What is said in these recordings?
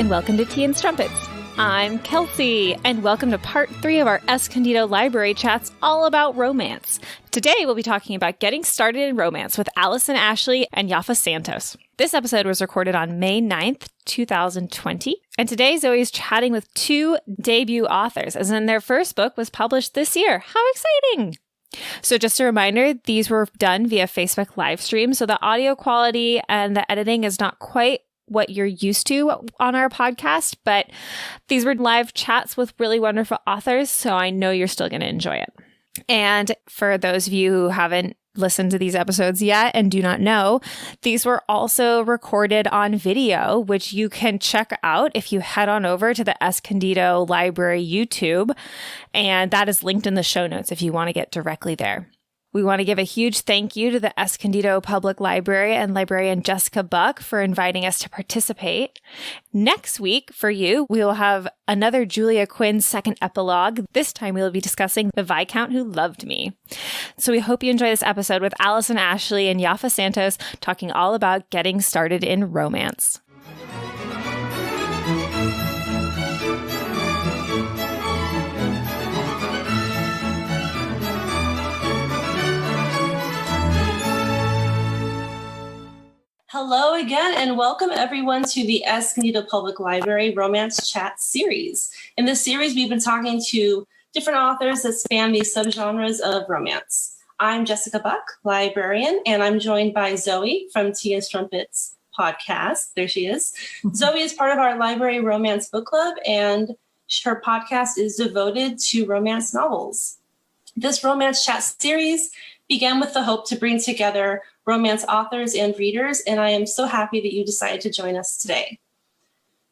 and welcome to Tea and Strumpets. I'm Kelsey, and welcome to part 3 of our Escondido Library Chats all about romance. Today, we'll be talking about getting started in romance with Allison, Ashley, and Yaffa Santos. This episode was recorded on May 9th, 2020, and today Zoe is chatting with 2 debut authors, as in their first book was published this year. How exciting! So just a reminder, these were done via Facebook live stream, so the audio quality and the editing is not quite what you're used to on our podcast, but these were live chats with really wonderful authors, so I know you're still going to enjoy it. And for those of you who haven't listened to these episodes yet and do not know, these were also recorded on video, which you can check out if you head on over to the Escondido Library YouTube, and that is linked in the show notes if you want to get directly there. We want to give a huge thank you to the Escondido Public Library and librarian Jessica Buck for inviting us to participate. Next week, for you, we will have another Julia Quinn's second epilogue. This time, we will be discussing The Viscount Who Loved Me. So we hope you enjoy this episode with Allison, Ashley, and Yaffa Santos talking all about getting started in romance. Hello again, and welcome everyone to the Escondido Public Library Romance Chat series. In this series, we've been talking to different authors that span the subgenres of romance. I'm Jessica Buck, librarian, and I'm joined by Zoe from Tea and Strumpets podcast. There she is. Zoe is part of our library romance book club, and her podcast is devoted to romance novels. This romance chat series began with the hope to bring together romance authors and readers, and I am so happy that you decided to join us today.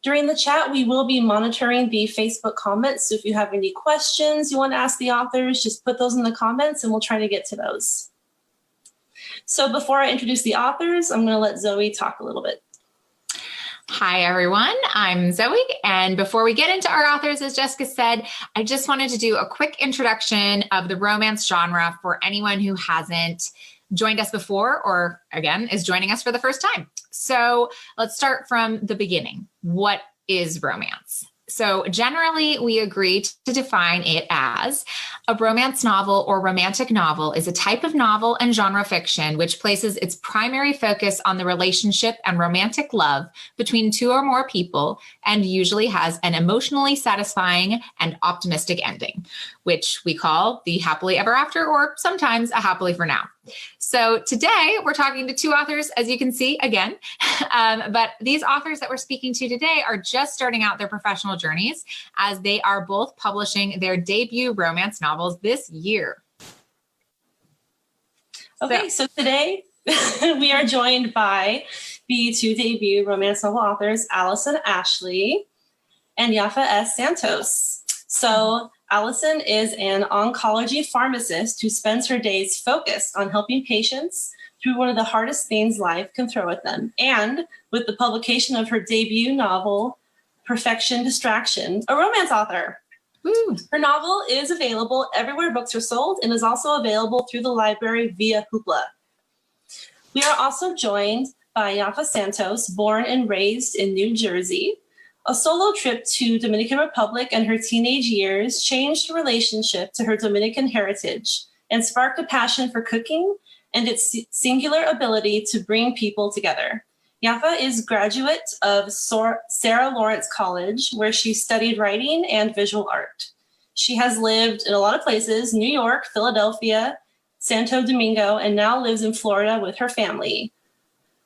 During the chat, we will be monitoring the Facebook comments, so if you have any questions you want to ask the authors, just put those in the comments and we'll try to get to those. So before I introduce the authors, I'm going to let Zoe talk a little bit. Hi, everyone. I'm Zoe. And before we get into our authors, as Jessica said, I just wanted to do a quick introduction of the romance genre for anyone who hasn't joined us before or, again, is joining us for the first time. So let's start from the beginning. What is romance? So generally, we agree to define it as a romance novel or romantic novel is a type of novel and genre fiction which places its primary focus on the relationship and romantic love between 2 or more people and usually has an emotionally satisfying and optimistic ending, which we call the happily ever after or sometimes a happily for now. So today we're talking to 2 authors, as you can see, again, but these authors that we're speaking to today are just starting out their professional journeys as they are both publishing their debut romance novels this year. Okay, so today we are joined by the 2 debut romance novel authors, Allison Ashley and Yaffa Santos. So Allison is an oncology pharmacist who spends her days focused on helping patients through one of the hardest things life can throw at them. And with the publication of her debut novel, Perfection Distraction, a romance author. Woo. Her novel is available everywhere books are sold and is also available through the library via Hoopla. We are also joined by Yaffa Santos, born and raised in New Jersey. A solo trip to Dominican Republic and her teenage years changed her relationship to her Dominican heritage and sparked a passion for cooking and its singular ability to bring people together. Yaffa is graduate of Sarah Lawrence College, where she studied writing and visual art. She has lived in a lot of places, New York, Philadelphia, Santo Domingo, and now lives in Florida with her family.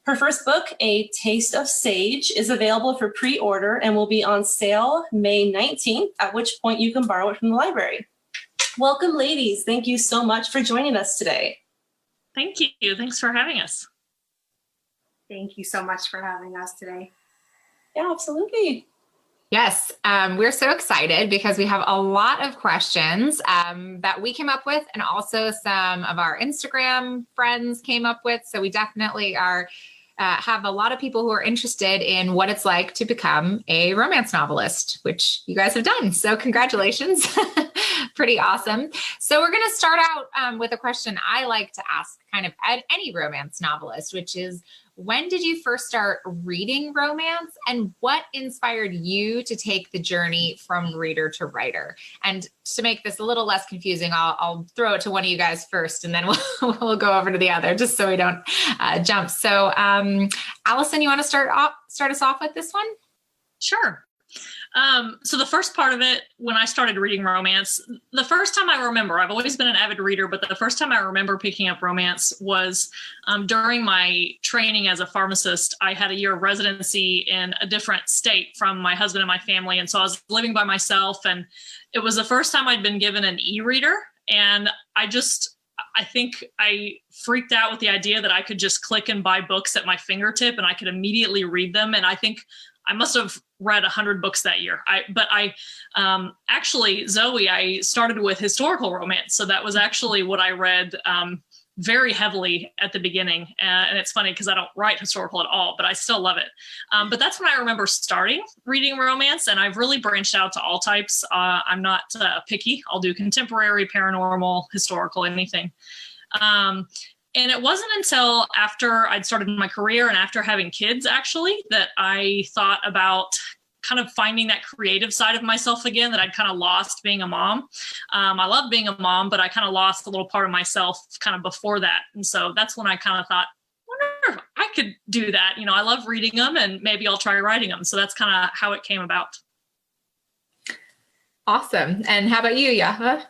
Her first book, A Taste of Sage, is available for pre-order and will be on sale May 19th, at which point you can borrow it from the library. Welcome, ladies. Thank you so much for joining us today. Thank you. Thanks for having us. Thank you so much for having us today. Yeah, absolutely. Yes, we're so excited because we have a lot of questions that we came up with and also some of our Instagram friends came up with. So we definitely have a lot of people who are interested in what it's like to become a romance novelist, which you guys have done. So congratulations. Pretty awesome. So we're going to start out with a question I like to ask kind of at any romance novelist, which is, when did you first start reading romance, and what inspired you to take the journey from reader to writer? And to make this a little less confusing, I'll throw it to one of you guys first, and then we'll go over to the other, just so we don't jump. So, Allison, you want to start us off with this one? Sure. So the first part of it, when I started reading romance, the first time I remember, I've always been an avid reader, but the first time I remember picking up romance was during my training as a pharmacist. I had a year of residency in a different state from my husband and my family. And so I was living by myself, and it was the first time I'd been given an e-reader. And I think I freaked out with the idea that I could just click and buy books at my fingertip and I could immediately read them. And I think I must have read 100 books that year. Actually, Zoe, I started with historical romance. So that was actually what I read very heavily at the beginning. And it's funny because I don't write historical at all, but I still love it. But that's when I remember starting reading romance. And I've really branched out to all types. I'm not picky. I'll do contemporary, paranormal, historical, anything. And it wasn't until after I'd started my career and after having kids, actually, that I thought about kind of finding that creative side of myself again that I'd kind of lost being a mom. I love being a mom, but I kind of lost a little part of myself kind of before that. And so that's when I kind of thought, I wonder if I could do that. I love reading them, and maybe I'll try writing them. So that's kind of how it came about. Awesome. And how about you, Yaffa?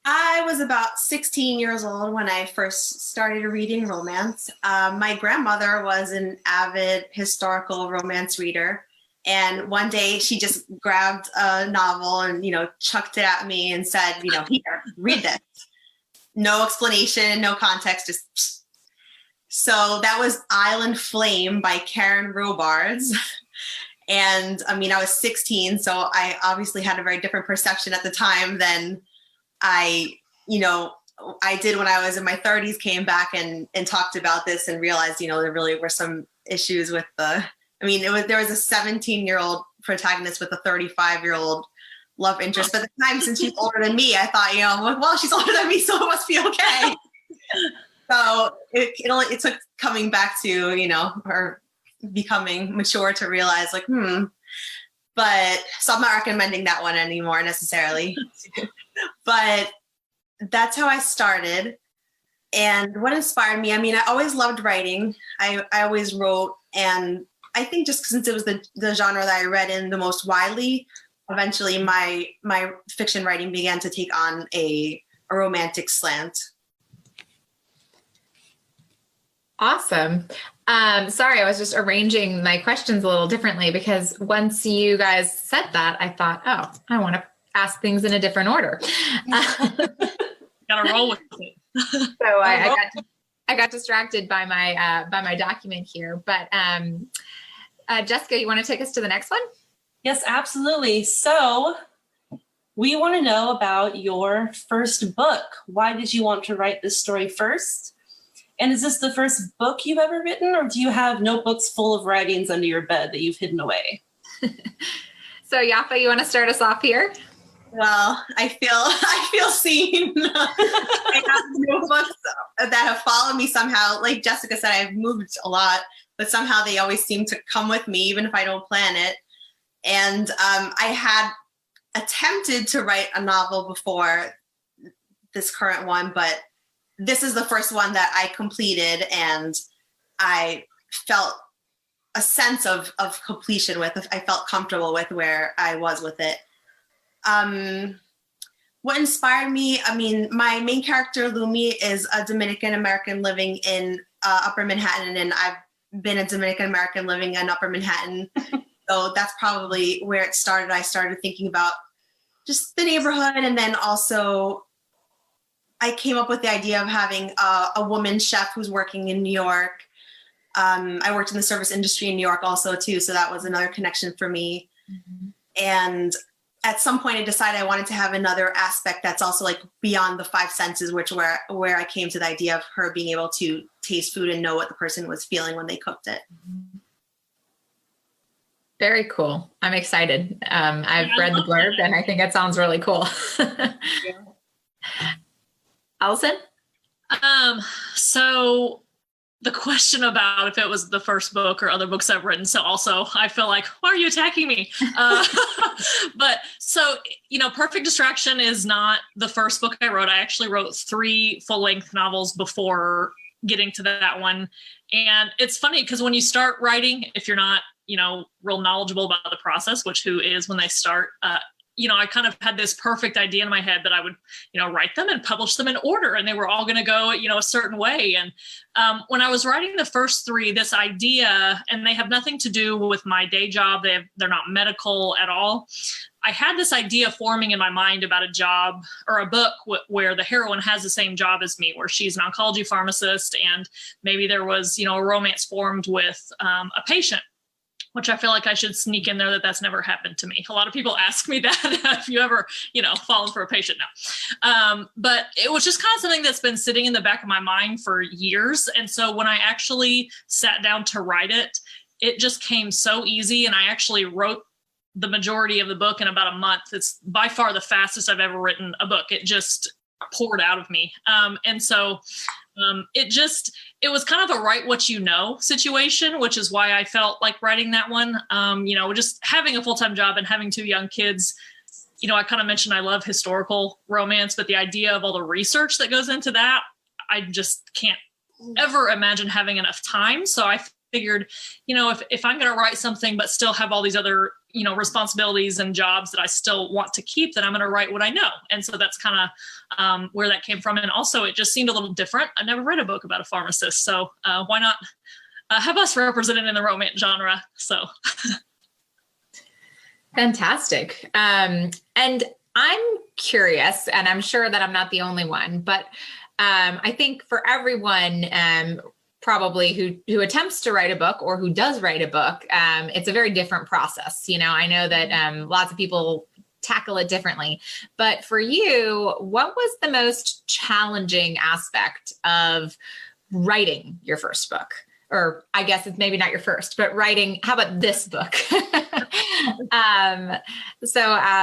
I was about 16 years old when I first started reading romance. My grandmother was an avid historical romance reader. And one day she just grabbed a novel and, chucked it at me and said, here, read this. No explanation, no context, just psh. So that was Island Flame by Karen Robards. And I was 16, so I obviously had a very different perception at the time than I did when I was in my 30s, came back and talked about this and realized, there really were some issues with there was a 17-year-old protagonist with a 35-year-old love interest. But at the time, since she's older than me, I thought, well, she's older than me, so it must be okay. So it took coming back to, her becoming mature to realize but so I'm not recommending that one anymore necessarily. But that's how I started. And what inspired me, I always loved writing. I always wrote. And I think just since it was the genre that I read in the most widely, eventually my fiction writing began to take on a romantic slant. Awesome. Sorry, I was just arranging my questions a little differently because once you guys said that, I thought, I want to ask things in a different order. Gotta roll with it. So I got distracted by my document here. But Jessica, you want to take us to the next one? Yes, absolutely. So we want to know about your first book. Why did you want to write this story first? And is this the first book you've ever written, or do you have notebooks full of writings under your bed that you've hidden away? So Yaffa, you want to start us off here? Well, I feel seen. I have notebooks that have followed me somehow. Like Jessica said, I've moved a lot, but somehow they always seem to come with me, even if I don't plan it. And I had attempted to write a novel before this current one, but this is the first one that I completed, and I felt a sense of completion with. I felt comfortable with where I was with it. What inspired me, my main character, Lumi, is a Dominican American living in Upper Manhattan, and I've been a Dominican American living in Upper Manhattan. So that's probably where it started. I started thinking about just the neighborhood, and then also I came up with the idea of having a woman chef who's working in New York. I worked in the service industry in New York also too, so that was another connection for me. Mm-hmm. And at some point I decided I wanted to have another aspect that's also like beyond the five senses, where I came to the idea of her being able to taste food and know what the person was feeling when they cooked it. Very cool. I'm excited. I've read the blurb and I think it sounds really cool. Allison? So the question about if it was the first book or other books I've written. So also I feel like, why are you attacking me? But so, Perfect Distraction is not the first book I wrote. I actually wrote 3 full-length novels before getting to that one. And it's funny because when you start writing, if you're not, real knowledgeable about the process, which who is when they start, I kind of had this perfect idea in my head that I would, write them and publish them in order, and they were all going to go, a certain way. And when I was writing the first 3, this idea, and they have nothing to do with my day job, they're not medical at all. I had this idea forming in my mind about a job or a book where the heroine has the same job as me, where she's an oncology pharmacist, and maybe there was, a romance formed with a patient, which I feel like I should sneak in there that's never happened to me. A lot of people ask me that if you ever, fallen for a patient now. But it was just kind of something that's been sitting in the back of my mind for years. And so when I actually sat down to write it, it just came so easy. And I actually wrote the majority of the book in about a month. It's by far the fastest I've ever written a book. It just poured out of me. And so it was kind of a write what you know situation, which is why I felt like writing that one. Just having a full-time job and having 2 young kids, I kind of mentioned I love historical romance, but the idea of all the research that goes into that, I just can't ever imagine having enough time. So I figured, if I'm going to write something but still have all these other, responsibilities and jobs that I still want to keep, then I'm going to write what I know. And so that's kind of where that came from. And also it just seemed a little different. I never read a book about a pharmacist. So why not have us represented in the romance genre? So. Fantastic. And I'm curious, and I'm sure that I'm not the only one, but I think for everyone, probably who attempts to write a book or who does write a book, it's a very different process. I know that lots of people tackle it differently, but for you, what was the most challenging aspect of writing your first book? Or I guess it's maybe not your first, but writing, how about this book? So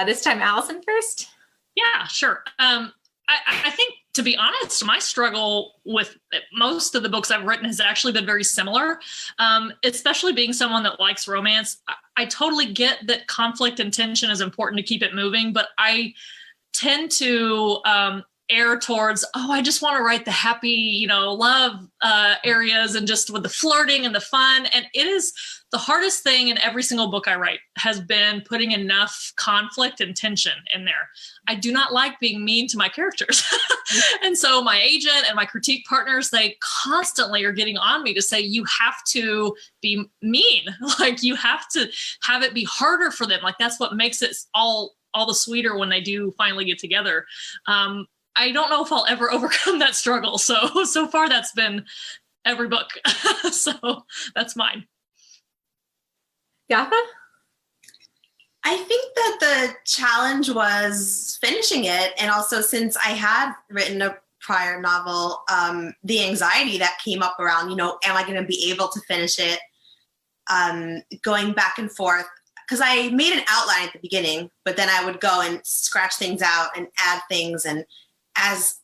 this time, Allison first? Yeah, sure. I think, to be honest, my struggle with most of the books I've written has actually been very similar, especially being someone that likes romance. I totally get that conflict and tension is important to keep it moving, but I tend to err towards, I just want to write the happy, love areas and just with the flirting and the fun. And it is the hardest thing in every single book I write has been putting enough conflict and tension in there. I do not like being mean to my characters. And so my agent and my critique partners, they constantly are getting on me to say, you have to be mean. Like you have to have it be harder for them. Like that's what makes it all the sweeter when they do finally get together. I don't know if I'll ever overcome that struggle. So far that's been every book. So that's mine. Yaffa? I think that the challenge was finishing it. And also since I had written a prior novel, the anxiety that came up around, am I going to be able to finish it? Going back and forth. Because I made an outline at the beginning, but then I would go and scratch things out and add things. And as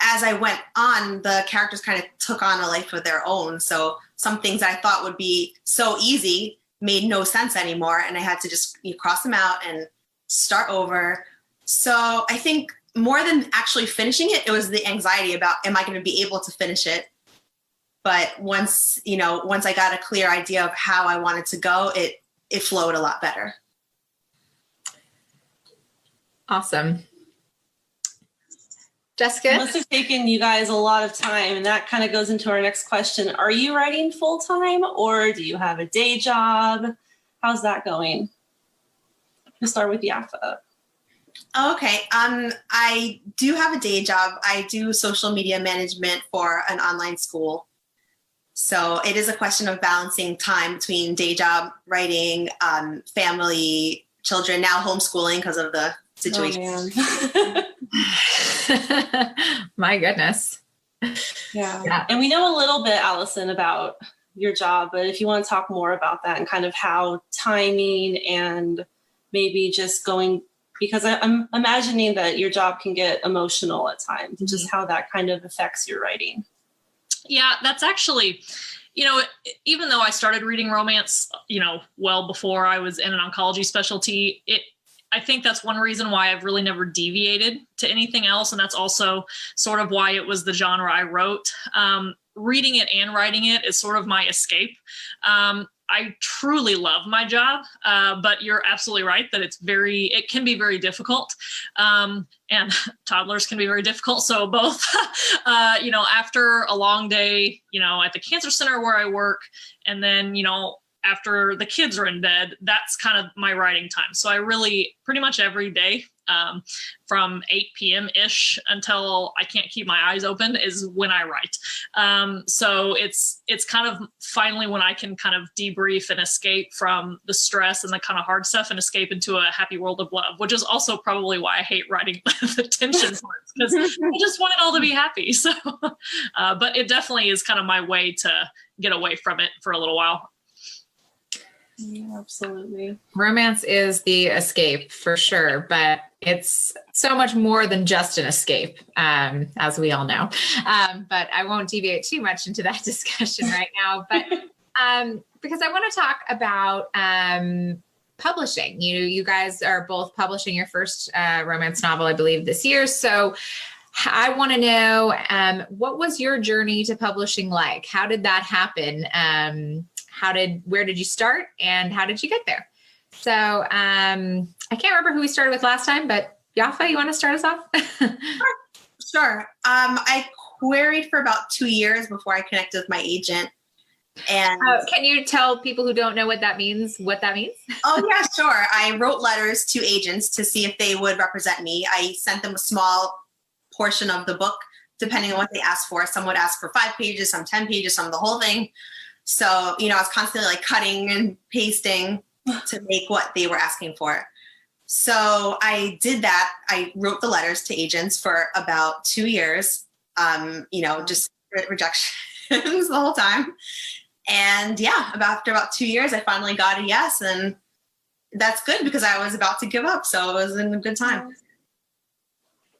I went on, the characters kind of took on a life of their own. So some things I thought would be so easy made no sense anymore. And I had to just cross them out and start over. So I think more than actually finishing it, it was the anxiety about, am I going to be able to finish it? But once I got a clear idea of how I wanted to go, it flowed a lot better. Awesome. Jessica? It must have taken you guys a lot of time, and that kind of goes into our next question. Are you writing full-time, or do you have a day job? How's that going? We'll start with Yaffa. Okay. I do have a day job. I do social media management for an online school. So it is a question of balancing time between day job, writing, family, children, now homeschooling because of the situation. Oh, My goodness. Yeah. And we know a little bit, Allison, about your job, but if you want to talk more about that and kind of how timing and maybe just going, because I'm imagining that your job can get emotional at times, and just how that kind of affects your writing. Yeah, that's actually, even though I started reading romance, well before I was in an oncology specialty, I think that's one reason why I've really never deviated to anything else. And that's also sort of why it was the genre I wrote. Reading it and writing it is sort of my escape. I truly love my job, but you're absolutely right that it can be very difficult. And toddlers can be very difficult. So both, after a long day, at the cancer center where I work, and then, after the kids are in bed, that's kind of my writing time. So I really pretty much every day, from 8 p.m.-ish until I can't keep my eyes open is when I write. So it's kind of finally when I can kind of debrief and escape from the stress and the kind of hard stuff and escape into a happy world of love, which is also probably why I hate writing the tension parts, because I just want it all to be happy. So, but it definitely is kind of my way to get away from it for a little while. Yeah, absolutely. Romance is the escape for sure, but it's so much more than just an escape, as we all know. But I won't deviate too much into that discussion right now. But because I want to talk about publishing. You guys are both publishing your first romance novel, I believe, this year. So I want to know, what was your journey to publishing like? How did that happen? Where did you start and how did you get there? So I can't remember who we started with last time, but Yaffa, you want to start us off? Sure. I queried for about 2 years before I connected with my agent. And can you tell people who don't know what that means? Oh yeah, sure. I wrote letters to agents to see if they would represent me. I sent them a small portion of the book, depending on what they asked for. Some would ask for 5 pages, some 10 pages, some the whole thing. So, I was constantly like cutting and pasting to make what they were asking for. So I did that. I wrote the letters to agents for about 2 years, just rejections the whole time. And yeah, after about 2 years, I finally got a yes. And that's good because I was about to give up. So it was in a good time.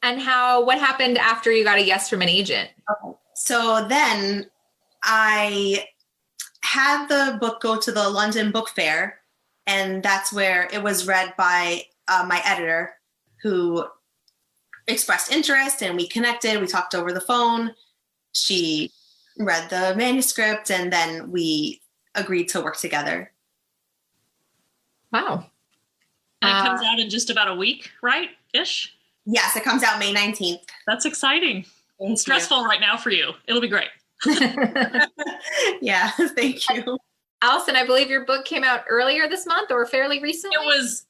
And what happened after you got a yes from an agent? Okay. So then I had the book go to the London Book Fair, and that's where it was read by my editor, who expressed interest, and we connected. We talked over the phone. She read the manuscript, and then we agreed to work together. Wow. And it comes out in just about a week, right? Ish? Yes, it comes out May 19th. That's exciting. It's stressful right now for you. It'll be great. Yeah, thank you. Allison, I believe your book came out earlier this month or fairly recently?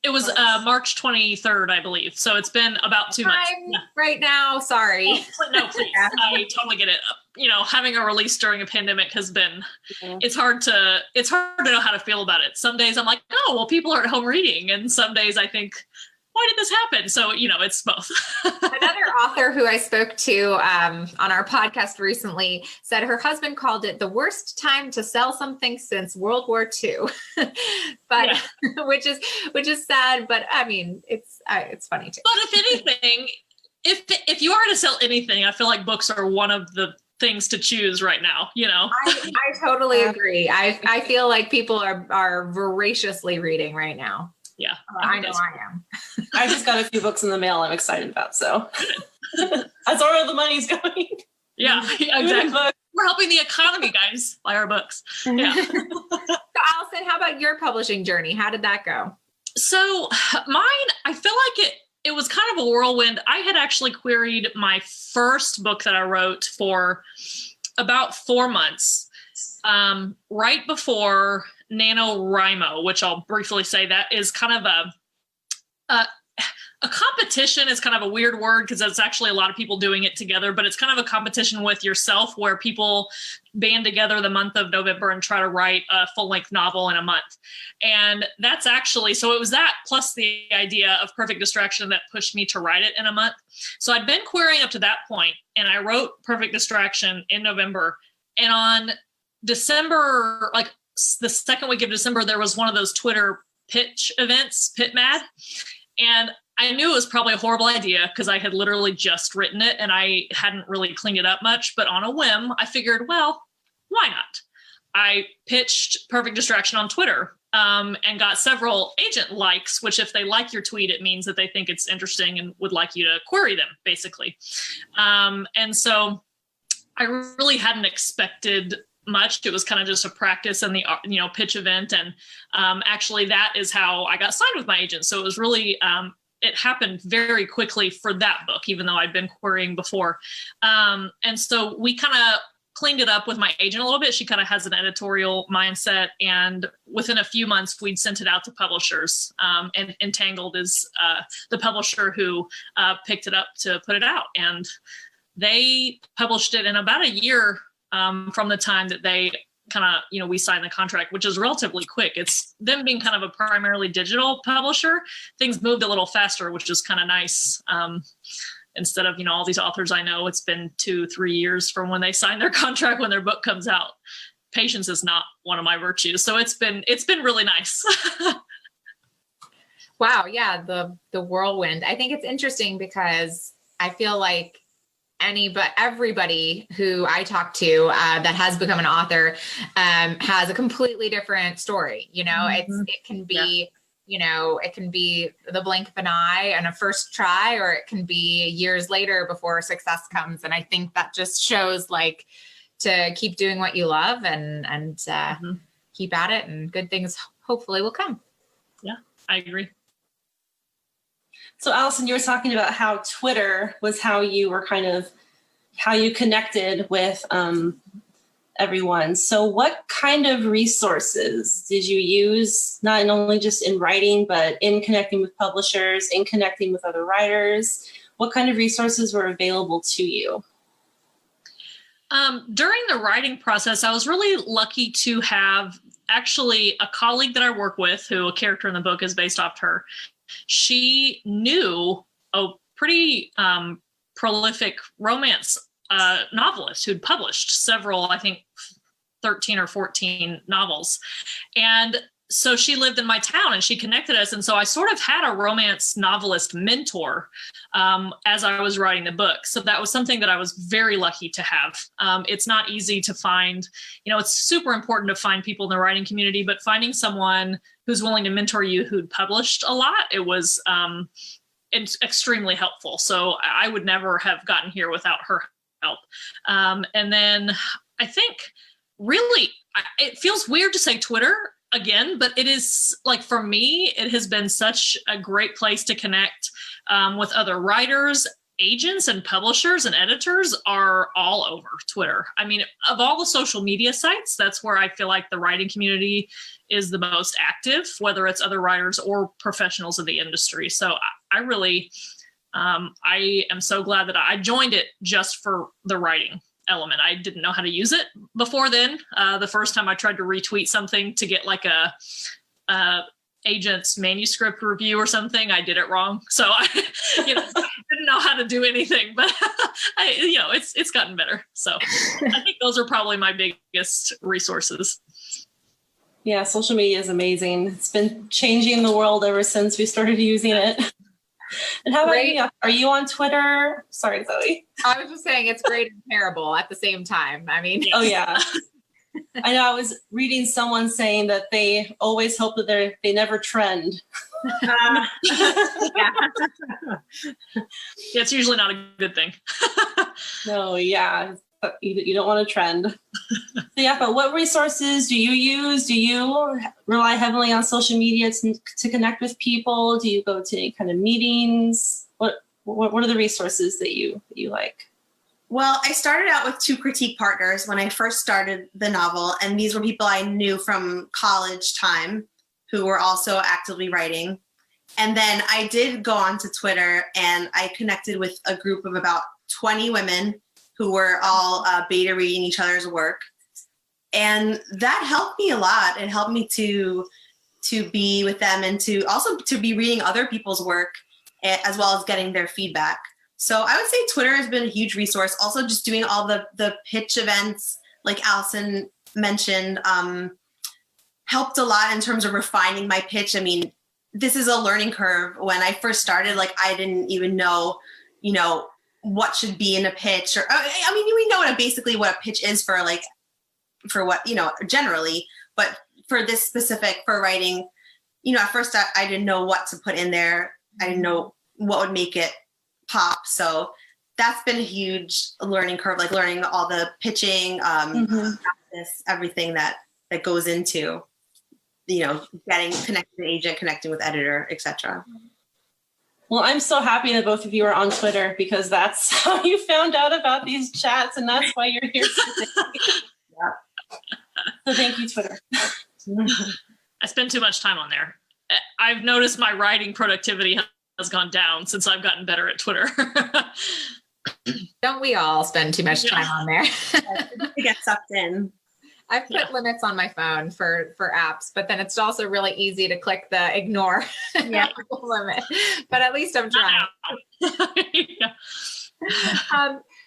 It was March 23rd, I believe. So it's been about 2 months. Right now, sorry. Oh, no, please. I totally get it. Having a release during a pandemic has been, it's hard to know how to feel about it. Some days I'm like, oh, well, people are at home reading. And some days I think, why did this happen? So, it's both. Another author who I spoke to on our podcast recently said her husband called it the worst time to sell something since World War II, but which is sad. But I mean, it's funny too. But if anything, if you are to sell anything, I feel like books are one of the things to choose right now. I totally agree. I feel like people are voraciously reading right now. Yeah, I know I am. I just got a few books in the mail I'm excited about, so that's where the money's going. Yeah, exactly. We're helping the economy, guys. Buy our books. Yeah. So Allison, how about your publishing journey? How did that go? So mine, I feel like it was kind of a whirlwind. I had actually queried my first book that I wrote for about 4 months, right before NaNoWriMo, which I'll briefly say that is kind of a competition is kind of a weird word because it's actually a lot of people doing it together, but it's kind of a competition with yourself where people band together the month of November and try to write a full-length novel in a month. And that's actually, so it was that plus the idea of Perfect Distraction that pushed me to write it in a month. So I'd been querying up to that point, and I wrote Perfect Distraction in November. And on December, like the second week of December, there was one of those Twitter pitch events, Pit Mad. And I knew it was probably a horrible idea because I had literally just written it and I hadn't really cleaned it up much. But on a whim, I figured, well, why not? I pitched Perfect Distraction on Twitter and got several agent likes, which if they like your tweet, it means that they think it's interesting and would like you to query them, basically. And so I really hadn't expected much. It was kind of just a practice and the pitch event. And actually, that is how I got signed with my agent. So it was really, it happened very quickly for that book, even though I'd been querying before. And so we kind of cleaned it up with my agent a little bit. She kind of has an editorial mindset. And within a few months, we'd sent it out to publishers. And Entangled is the publisher who picked it up to put it out. And they published it in about a year from the time that they kind of, we signed the contract, which is relatively quick. It's them being kind of a primarily digital publisher. Things moved a little faster, which is kind of nice. Instead of, all these authors I know, it's been 2-3 years from when they sign their contract when their book comes out. Patience is not one of my virtues. So it's been really nice. Wow. Yeah. The whirlwind. I think it's interesting because I feel like everybody who I talk to that has become an author has a completely different story. It can be, it can be the blink of an eye and a first try, or it can be years later before success comes. And I think that just shows to keep doing what you love and keep at it, and good things hopefully will come. Yeah, I agree. So Allison, you were talking about how Twitter was how you connected with everyone. So what kind of resources did you use, not only just in writing, but in connecting with publishers, in connecting with other writers? What kind of resources were available to you? During the writing process, I was really lucky to have actually a colleague that I work with, who a character in the book is based off her. She knew a pretty prolific romance novelist who'd published several, I think 13 or 14 novels. And so she lived in my town and she connected us. And so I sort of had a romance novelist mentor as I was writing the book. So that was something that I was very lucky to have. It's not easy to find, it's super important to find people in the writing community, but finding someone who's willing to mentor you who'd published a lot, it was extremely helpful. So I would never have gotten here without her help. And then I think really, it feels weird to say Twitter again, but it is for me, it has been such a great place to connect with other writers. Agents and publishers and editors are all over Twitter. I mean, of all the social media sites, that's where I feel like the writing community is the most active, whether it's other writers or professionals of the industry. So I really, I am so glad that I joined it just for the writing element. I didn't know how to use it before then. The first time I tried to retweet something to get a agent's manuscript review or something, I did it wrong. So I didn't know how to do anything, but it's gotten better. So I think those are probably my biggest resources. Yeah, social media is amazing. It's been changing the world ever since we started using it. And how about you? Are you on Twitter? Sorry, Zoe. I was just saying it's great and terrible at the same time. I mean, oh yeah. I know I was reading someone saying that they always hope that they never trend. Yeah, it's usually not a good thing. No, yeah. You don't want to trend. So yeah, but what resources do you use? Do you rely heavily on social media to connect with people? Do you go to any kind of meetings? What are the resources that you like? Well, I started out with 2 critique partners when I first started the novel, and these were people I knew from college time who were also actively writing. And then I did go onto Twitter and I connected with a group of about 20 women who were all beta reading each other's work. And that helped me a lot. It helped me to be with them and to also to be reading other people's work as well as getting their feedback. So I would say Twitter has been a huge resource. Also just doing all the pitch events, like Allison mentioned, helped a lot in terms of refining my pitch. I mean, this is a learning curve. When I first started, like, I didn't even know, what should be in a pitch, or, I mean, we know basically what a pitch is for what, generally, but for this specific, for writing, at first I didn't know what to put in there. I didn't know what would make it pop. So that's been a huge learning curve, like learning all the pitching, practice, everything that goes into, getting connected to agent, connecting with editor, etc. Well, I'm so happy that both of you are on Twitter, because that's how you found out about these chats, and that's why you're here today. Yeah. So thank you, Twitter. I spend too much time on there. I've noticed my writing productivity has gone down since I've gotten better at Twitter. Don't we all spend too much time on there? To get sucked in. I've put limits on my phone for apps, but then it's also really easy to click the ignore limit. But at least I'm trying.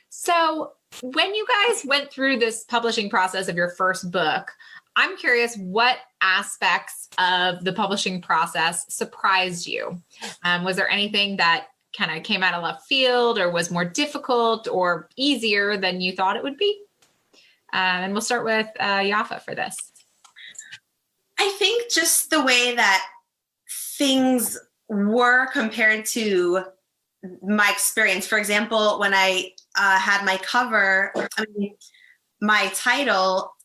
So when you guys went through this publishing process of your first book, I'm curious what aspects of the publishing process surprised you. Was there anything that kind of came out of left field, or was more difficult or easier than you thought it would be? And we'll start with Yaffa for this. I think just the way that things were compared to my experience. For example, when I had my cover, my title,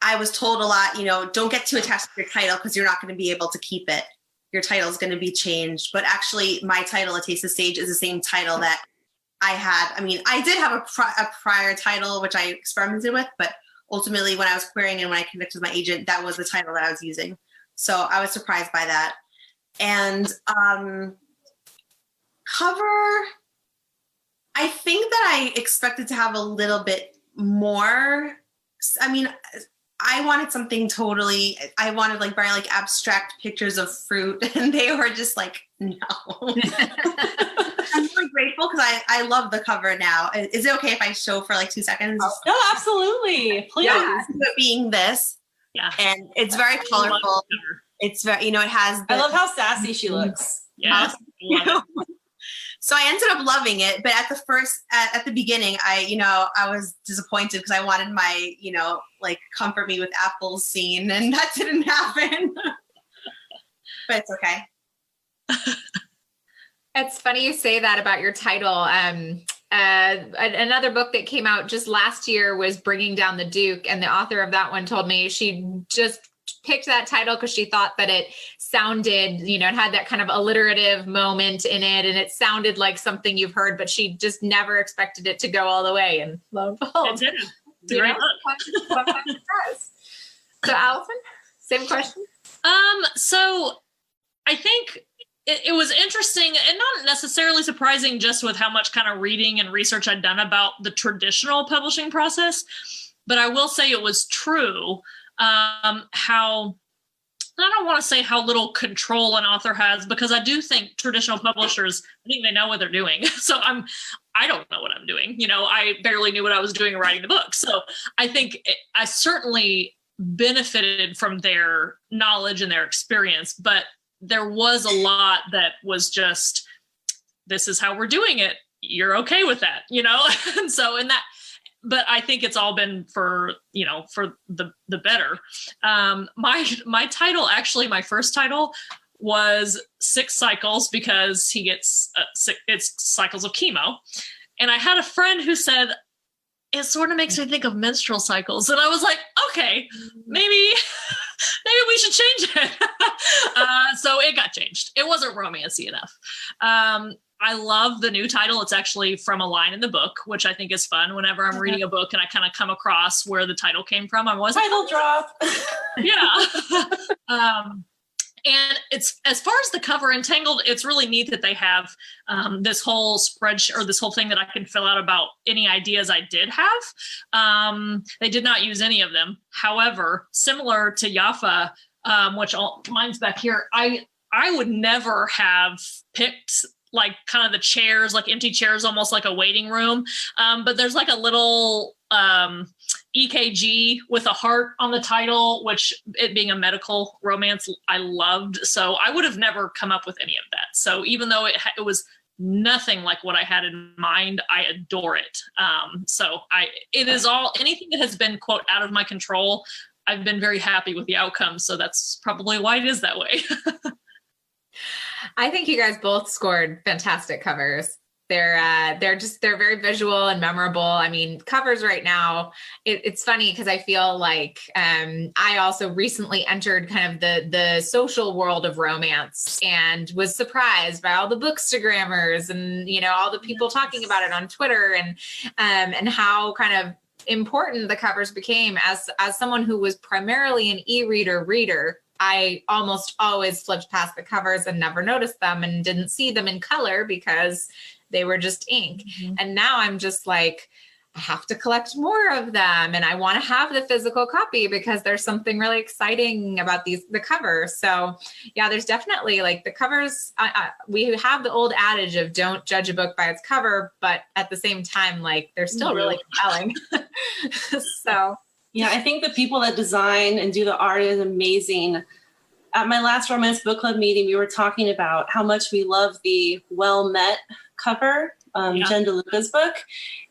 I was told a lot, don't get too attached to your title because you're not going to be able to keep it. Your title is going to be changed. But actually, my title, A Taste of Stage, is the same title that I had. I mean, I did have a prior title, which I experimented with, but ultimately when I was querying and when I connected with my agent, that was the title that I was using. So I was surprised by that. And cover, I think that I expected to have a little bit more. I mean, I wanted something I wanted like very like abstract pictures of fruit, and they were just like, no. I'm really grateful because I love the cover now. Is it okay if I show for like 2 seconds? No, absolutely. Please. Yeah, it being this. Yeah. And it's very colorful. It's very, it has. I love how sassy she looks. Yeah. So I ended up loving it, but at the beginning, I was disappointed because I wanted my, like comfort me with apples scene, and that didn't happen. But it's okay. It's funny you say that about your title. Another book that came out just last year was Bringing Down the Duke, and the author of that one told me she just picked that title because she thought that it sounded, it had that kind of alliterative moment in it, and it sounded like something you've heard, but she just never expected it to go all the way. And lo and behold, it did. Sometimes it does. So, Allison, same question. So I think it was interesting and not necessarily surprising, just with how much kind of reading and research I'd done about the traditional publishing process. But I will say it was true. How, I don't want to say how little control an author has, because I do think traditional publishers, I think they know what they're doing. So I don't know what I'm doing. I barely knew what I was doing writing the book. So I think I certainly benefited from their knowledge and their experience, but there was a lot that was just, this is how we're doing it. You're okay with that, And so but I think it's all been for the better. My title, actually, my first title was 6 Cycles, because he gets it's cycles of chemo. And I had a friend who said, it sort of makes me think of menstrual cycles. And I was like, okay, maybe we should change it. So it got changed. It wasn't romancy enough. I love the new title. It's actually from a line in the book, which I think is fun. Whenever I'm reading a book and I kind of come across where the title came from, I'm always title drop. Yeah. And it's, as far as the cover, Entangled, it's really neat that they have this whole spreadsheet, or this whole thing that I can fill out about any ideas I did have. They did not use any of them. However, similar to Yaffa, which mine's back here, I would never have picked like kind of the chairs, like empty chairs, almost like a waiting room. But there's like a little EKG with a heart on the title, which it being a medical romance, I loved. So I would have never come up with any of that. So even though it was nothing like what I had in mind, I adore it. It is all, anything that has been, quote, out of my control, I've been very happy with the outcome. So that's probably why it is that way. I think you guys both scored fantastic covers. They're very visual and memorable. I mean, covers right now, it's funny because I feel like I also recently entered kind of the social world of romance and was surprised by all the bookstagrammers and, you know, all the people talking about it on Twitter and how kind of important the covers became. As someone who was primarily an e-reader reader, I almost always flipped past the covers and never noticed them and didn't see them in color because they were just ink. Mm-hmm. And now I'm just like, I have to collect more of them. And I want to have the physical copy because there's something really exciting about the covers. So yeah, there's definitely like the covers. We have the old adage of don't judge a book by its cover, but at the same time, like they're still really compelling. So yeah, I think the people that design and do the art is amazing. At my last romance book club meeting, we were talking about how much we love the Well Met cover, Jen DeLuca's book.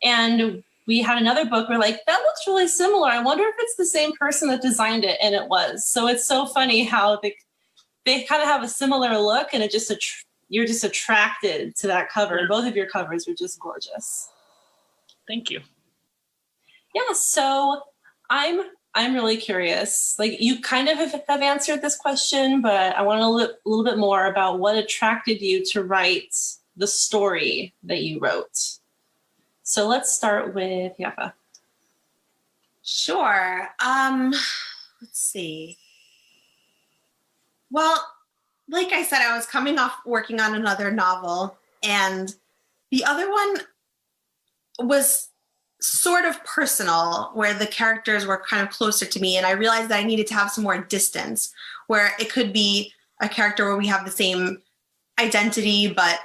And we had another book. We're like, that looks really similar. I wonder if it's the same person that designed it. And it was. So it's so funny how they kind of have a similar look, and you're just attracted to that cover. And both of your covers were just gorgeous. Thank you. Yeah. So I'm really curious. Like, you kind of have answered this question, but I want to a little bit more about what attracted you to write the story that you wrote. So let's start with Yaffa. Sure. Let's see. Well, like I said, I was coming off working on another novel, and the other one was sort of personal, where the characters were kind of closer to me. And I realized that I needed to have some more distance, where it could be a character where we have the same identity, but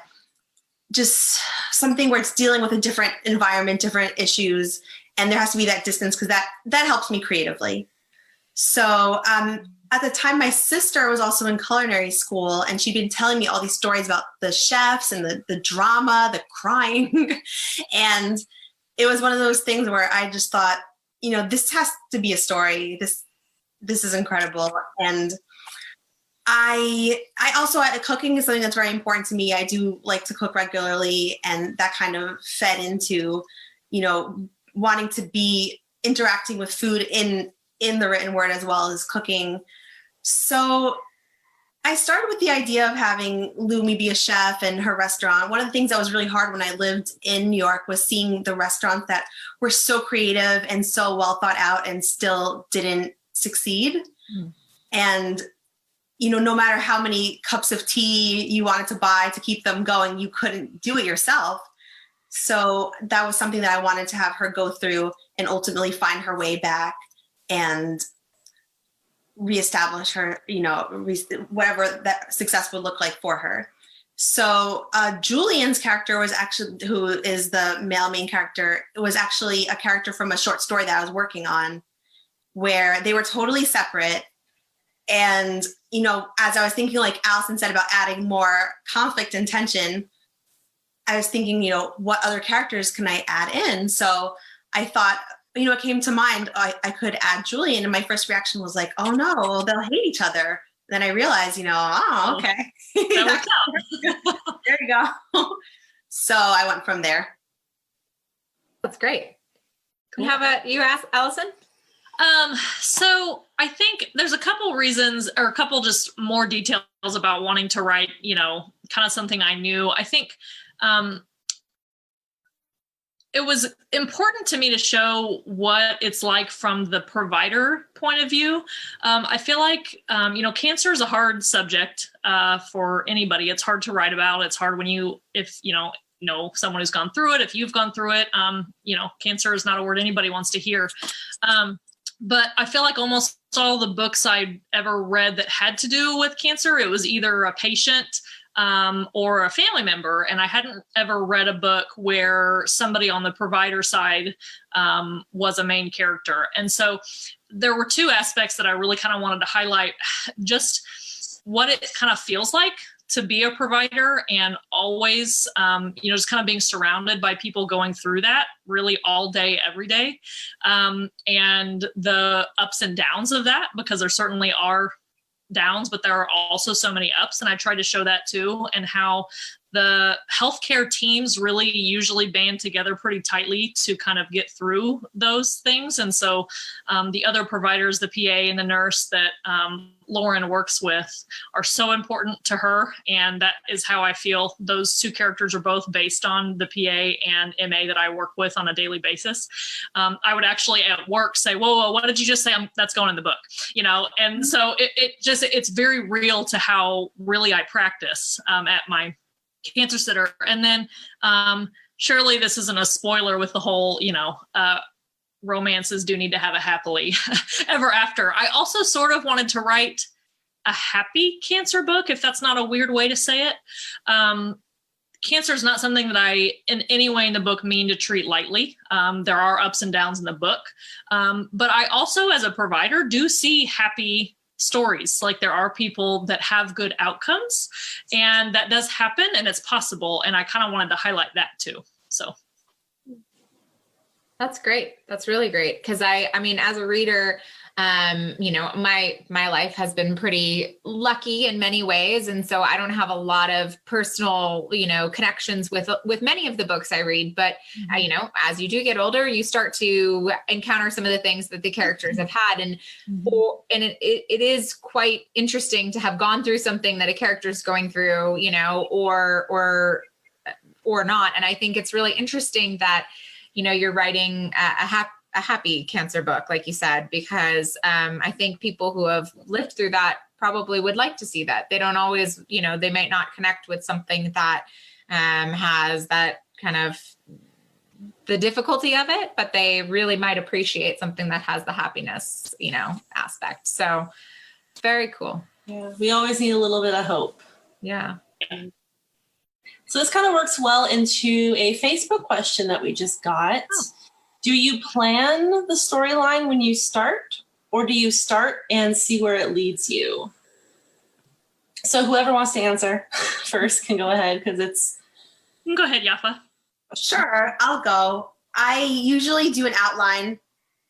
just something where it's dealing with a different environment, different issues. And there has to be that distance because that helps me creatively. So at the time, my sister was also in culinary school, and she'd been telling me all these stories about the chefs and the drama, the crying. And it was one of those things where I just thought, you know, this has to be a story. This is incredible. And I also, cooking is something that's very important to me. I do like to cook regularly, and that kind of fed into, you know, wanting to be interacting with food in the written word as well as cooking. So I started with the idea of having Lumi be a chef in her restaurant. One of the things that was really hard when I lived in New York was seeing the restaurants that were so creative and so well thought out and still didn't succeed. Mm. And, you know, no matter how many cups of tea you wanted to buy to keep them going, you couldn't do it yourself. So that was something that I wanted to have her go through and ultimately find her way back and reestablish her, you know, whatever that success would look like for her. So Julian's character was actually, who is the male main character, was actually a character from a short story that I was working on, where they were totally separate. And, you know, as I was thinking, like Allison said about adding more conflict and tension, I was thinking, you know, what other characters can I add in? So I thought, you know, it came to mind, I could add Julian. And my first reaction was like, oh no, they'll hate each other. Then I realized, you know, oh, okay. That worked out. There you go. So I went from there. That's great. Cool. How about you, Allison? So I think there's a couple reasons, or a couple just more details about wanting to write, you know, kind of something I knew. I think, it was important to me to show what it's like from the provider point of view. I feel like, you know, cancer is a hard subject for anybody. It's hard to write about. It's hard when if you know someone who's gone through it, if you've gone through it, you know, cancer is not a word anybody wants to hear. But I feel like almost all the books I ever read that had to do with cancer, it was either a patient or a family member. And I hadn't ever read a book where somebody on the provider side was a main character. And so there were two aspects that I really kind of wanted to highlight, just what it kind of feels like to be a provider, and always, just kind of being surrounded by people going through that really all day, every day. And the ups and downs of that, because there certainly are downs, but there are also so many ups. And I tried to show that too, and how the healthcare teams really usually band together pretty tightly to kind of get through those things. And so the other providers, the PA and the nurse that Lauren works with, are so important to her. And that is how I feel those two characters are both based on the PA and MA that I work with on a daily basis. I would actually at work say, whoa, what did you just say? That's going in the book, And so it's very real to how really I practice at my cancer center. And then surely this isn't a spoiler with the whole, romances do need to have a happily ever after. I also sort of wanted to write a happy cancer book, if that's not a weird way to say it. Cancer is not something that I in any way in the book mean to treat lightly. There are ups and downs in the book. But I also, as a provider, do see happy stories. Like, there are people that have good outcomes, and that does happen, and it's possible. And I kind of wanted to highlight that too. So that's great. That's really great. Because I mean, as a reader, my life has been pretty lucky in many ways. And so I don't have a lot of personal, connections with many of the books I read. But, as you do get older, you start to encounter some of the things that the characters have had. And, it is quite interesting to have gone through something that a character is going through, or not. And I think it's really interesting that, you're writing a happy cancer book, like you said, because I think people who have lived through that probably would like to see that. They don't always, they might not connect with something that has that kind of the difficulty of it, but they really might appreciate something that has the happiness, aspect. So very cool. Yeah, we always need a little bit of hope. Yeah. So this kind of works well into a Facebook question that we just got. Oh. Do you plan the storyline when you start, or do you start and see where it leads you? So whoever wants to answer first can go ahead, because it's... Go ahead, Yaffa. Sure, I'll go. I usually do an outline,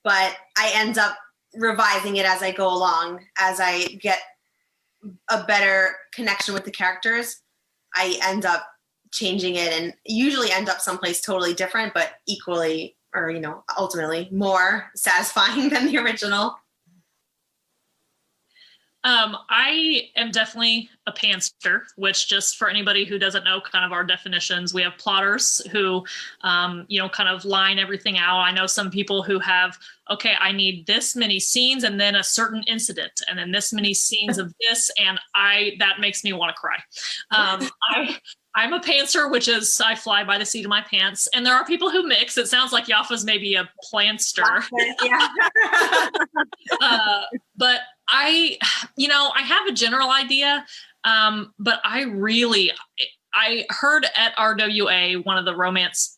but I end up revising it as I go along. As I get a better connection with the characters, I end up changing it and usually end up someplace totally different, but equally, or, ultimately more satisfying than the original. I am definitely a pantser, which, just for anybody who doesn't know kind of our definitions, we have plotters who, kind of line everything out. I know some people who have, okay, I need this many scenes and then a certain incident and then this many scenes of this. And that makes me want to cry. I'm a pantser, which is I fly by the seat of my pants. And there are people who mix. It sounds like Yaffa's maybe a plantster. Yeah. But I have a general idea. But I heard at RWA, one of the romance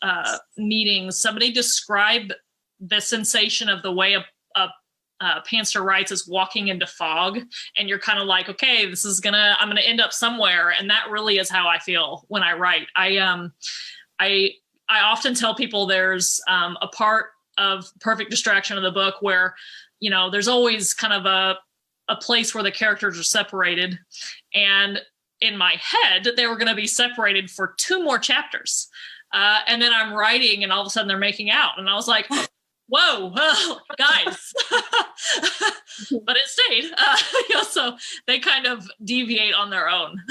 meetings, somebody describe the sensation of the way a pantser writes is walking into fog, and you're kind of like, okay, I'm gonna end up somewhere. And that really is how I feel when I write. I often tell people there's a part of Perfect Distraction of the book where, there's always kind of a place where the characters are separated. And in my head, they were going to be separated for 2 more chapters. And then I'm writing and all of a sudden they're making out. And I was like, whoa, guys, but it stayed. So they kind of deviate on their own.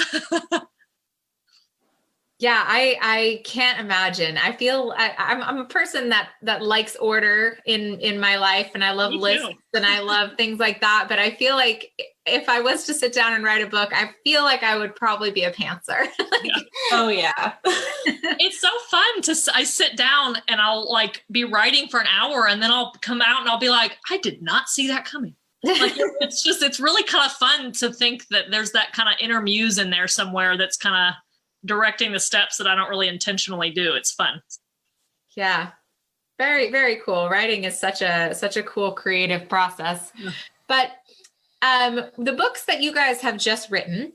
Yeah, I can't imagine. I feel I'm a person that likes order in my life, and I love lists and I love things like that. But I feel like if I was to sit down and write a book, I feel like I would probably be a pantser. Yeah. Oh yeah. It's so fun I sit down and I'll be writing for an hour, and then I'll come out and I'll be like, I did not see that coming. Like it's really kind of fun to think that there's that kind of inner muse in there somewhere that's kind of directing the steps that I don't really intentionally do. It's fun. Yeah. Very, very cool. Writing is such a cool creative process. Yeah. But the books that you guys have just written,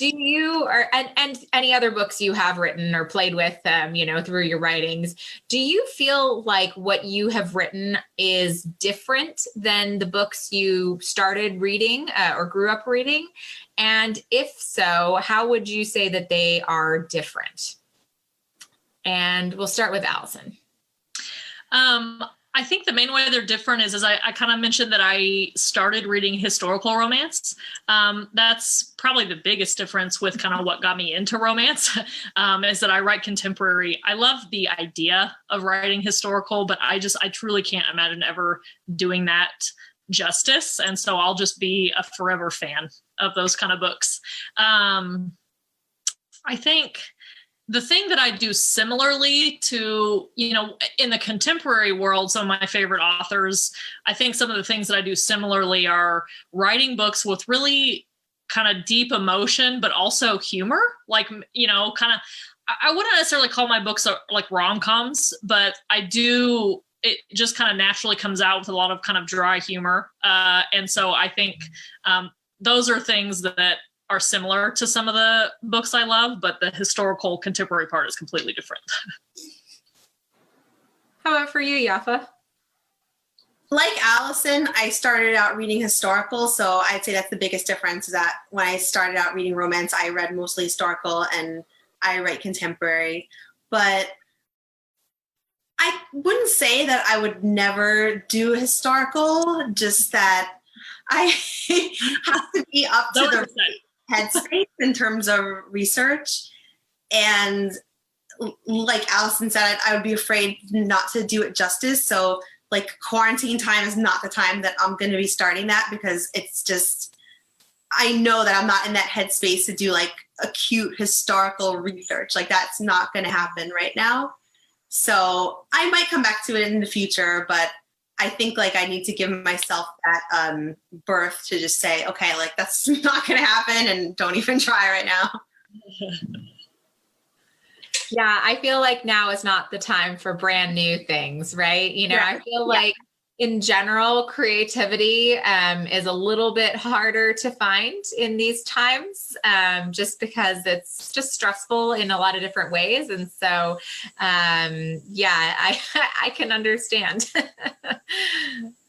and any other books you have written or played with, through your writings, do you feel like what you have written is different than the books you started reading or grew up reading? And if so, how would you say that they are different? And we'll start with Allison. I think the main way they're different is I kind of mentioned that I started reading historical romance. That's probably the biggest difference with kind of what got me into romance, is that I write contemporary. I love the idea of writing historical, but I truly can't imagine ever doing that justice. And so I'll just be a forever fan of those kind of books. I think the thing that I do similarly to, in the contemporary world, some of my favorite authors, I think some of the things that I do similarly are writing books with really kind of deep emotion, but also humor. Like, kind of, I wouldn't necessarily call my books like rom-coms, but it just kind of naturally comes out with a lot of kind of dry humor. And so I think those are things that are similar to some of the books I love, but the historical contemporary part is completely different. How about for you, Yaffa? Like Allison, I started out reading historical, so I'd say that's the biggest difference, is that when I started out reading romance, I read mostly historical and I write contemporary. But I wouldn't say that I would never do historical, just that I have to be up to the headspace in terms of research. And like Allison said, I would be afraid not to do it justice. So like quarantine time is not the time that I'm going to be starting that, because it's just, I know that I'm not in that headspace to do like acute historical research. Like that's not going to happen right now. So I might come back to it in the future, but I think like I need to give myself that birth to just say, okay, like that's not going to happen and don't even try right now. Yeah, I feel like now is not the time for brand new things, right? I feel like in general, creativity is a little bit harder to find in these times, just because it's just stressful in a lot of different ways. And so, I can understand.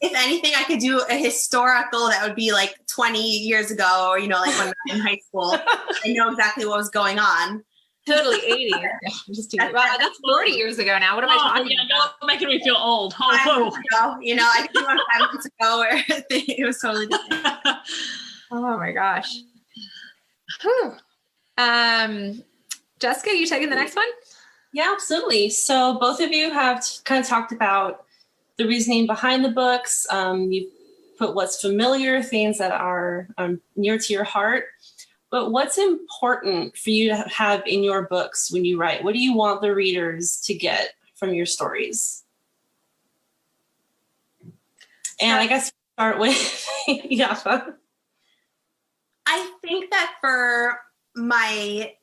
If anything, I could do a historical that would be like 20 years ago, or, like when I was in high school. I know exactly what was going on. Totally 80s. That's 40 years ago now. What am I talking about? Don't making me feel old. I could do one 5 months ago where it was totally different. Oh my gosh. Jessica, you taking the next one? Yeah, absolutely. So both of you have kind of talked about the reasoning behind the books. You've put what's familiar, things that are near to your heart. But what's important for you to have in your books when you write? What do you want the readers to get from your stories? And I guess start with Yaffa. I think that for my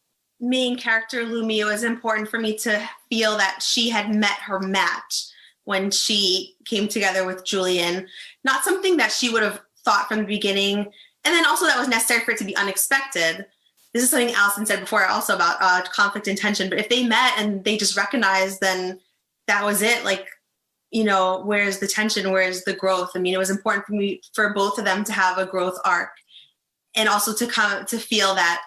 main character, Lumi, it was important for me to feel that she had met her match when she came together with Julian. Not something that she would have thought from the beginning. And then also that was necessary for it to be unexpected. This is something Allison said before also about conflict and tension. But if they met and they just recognized, then that was it. Like, where's the tension? Where's the growth? I mean, it was important for me, for both of them to have a growth arc, and also to feel that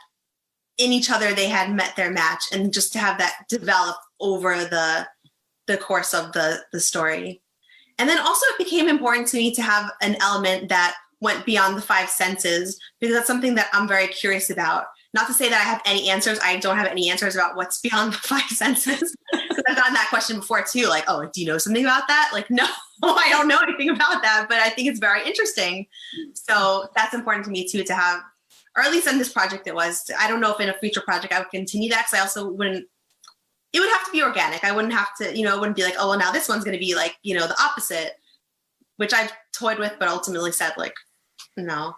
in each other they had met their match, and just to have that develop over the course of the story. And then also it became important to me to have an element that went beyond the 5 senses, because that's something that I'm very curious about. Not to say that I have any answers. I don't have any answers about what's beyond the 5 senses. Because I've gotten that question before too. Like, oh, do you know something about that? Like, no, I don't know anything about that, but I think it's very interesting. So that's important to me too, to have, or at least in this project it was. I don't know if in a future project I would continue that, because I also wouldn't, it would have to be organic. I wouldn't have to, it wouldn't be like, oh, well, now this one's going to be like, the opposite, which I've toyed with, but ultimately said like, No.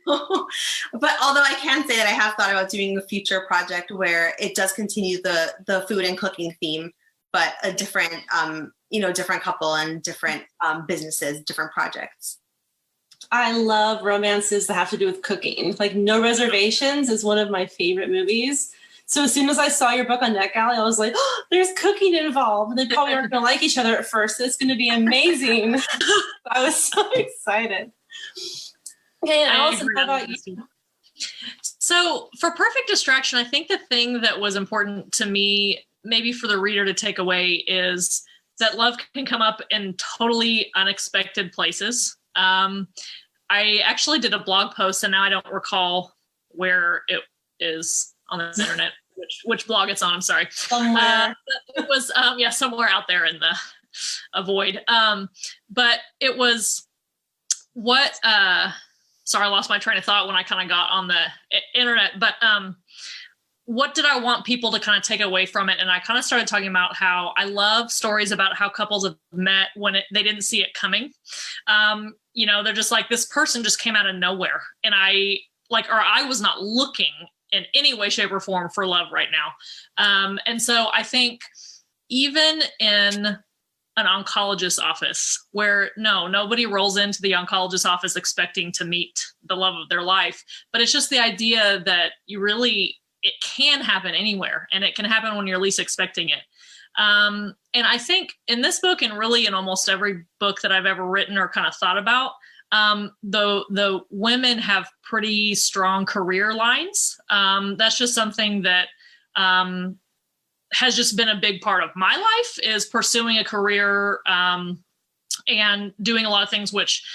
But although I can say that I have thought about doing a future project where it does continue the food and cooking theme, but a different, different couple and different businesses, different projects. I love romances that have to do with cooking. Like No Reservations is one of my favorite movies. So as soon as I saw your book on NetGalley, I was like, oh, there's cooking involved. They probably aren't going to like each other at first. It's going to be amazing. I was so excited. Okay, and Allison, how about you? So for Perfect Distraction, I think the thing that was important to me, maybe for the reader to take away, is that love can come up in totally unexpected places. I actually did a blog post, and now I don't recall where it is on the internet, which blog it's on. I'm sorry. Somewhere. It was, somewhere out there in the void. But it was what, sorry, I lost my train of thought when I kind of got on the internet, but what did I want people to kind of take away from it? And I kind of started talking about how I love stories about how couples have met when they didn't see it coming. They're just like, this person just came out of nowhere. And I was not looking in any way, shape, or form for love right now. And so I think even in an oncologist's office where nobody rolls into the oncologist's office expecting to meet the love of their life, but it's just the idea that it can happen anywhere, and it can happen when you're least expecting it. And I think in this book, and really in almost every book that I've ever written or kind of thought about, the women have pretty strong career lines. That's just something that has just been a big part of my life, is pursuing a career and doing a lot of things, which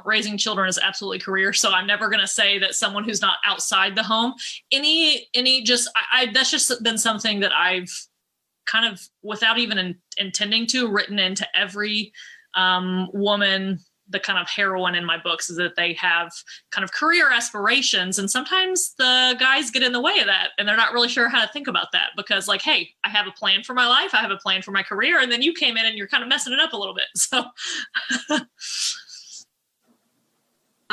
raising children is absolutely career. So I'm never going to say that someone who's not outside the home, that's just been something that I've kind of, without even intending to, written into every woman, the kind of heroine in my books, is that they have kind of career aspirations. And sometimes the guys get in the way of that, and they're not really sure how to think about that, because like, hey, I have a plan for my life. I have a plan for my career. And then you came in and you're kind of messing it up a little bit. So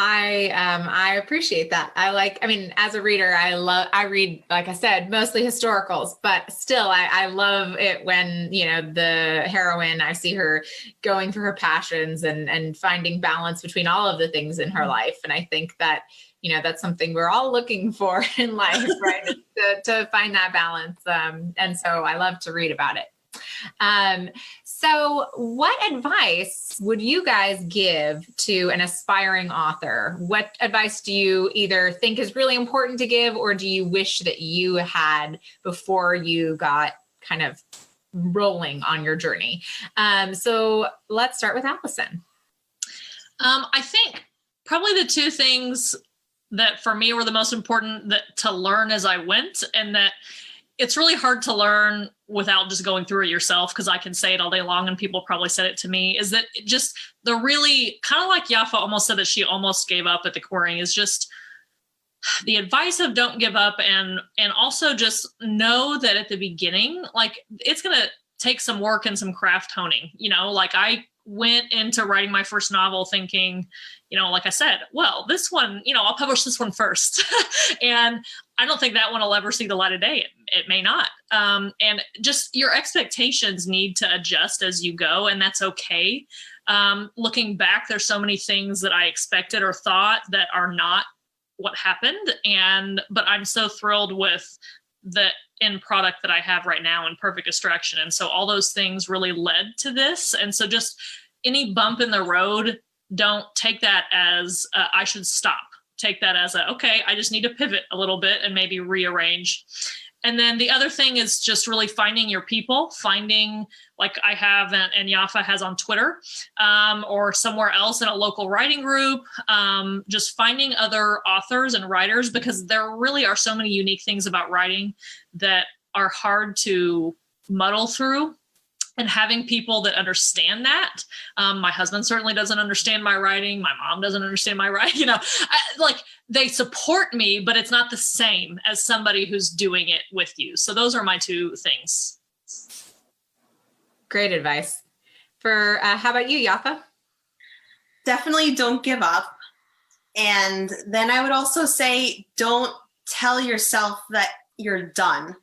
I appreciate that. As a reader, I read, like I said, mostly historicals, but still I love it when, the heroine, I see her going through her passions and finding balance between all of the things in her life. And I think that, that's something we're all looking for in life, right? to find that balance. And so I love to read about it. So what advice would you guys give to an aspiring author? What advice do you either think is really important to give, or do you wish that you had before you got kind of rolling on your journey? So let's start with Allison. I think probably the two things that for me were the most important to learn as I went, and that it's really hard to learn without just going through it yourself, because I can say it all day long and people probably said it to me, is that just the really kind of like Yaffa almost said that she almost gave up at the querying, is just the advice of don't give up, and also just know that at the beginning, like, it's going to take some work and some craft honing. Like I went into writing my first novel thinking, like I said, well, this one, I'll publish this one first. And I don't think that one will ever see the light of day. It may not. And just your expectations need to adjust as you go, and that's okay. Looking back, there's so many things that I expected or thought that are not what happened. But I'm so thrilled with the end product that I have right now in Perfect Distraction. And so all those things really led to this. And so just any bump in the road, don't take that as I should stop. Take that as okay, I just need to pivot a little bit and maybe rearrange. And then the other thing is just really finding your people, finding, like I have and Yaffa has on Twitter, or somewhere else in a local writing group, just finding other authors and writers, because there really are so many unique things about writing that are hard to muddle through. And having people that understand that. My husband certainly doesn't understand my writing. My mom doesn't understand my writing. They support me, but it's not the same as somebody who's doing it with you. So those are my two things. Great advice. How about you, Yaffa? Definitely don't give up. And then I would also say, don't tell yourself that you're done.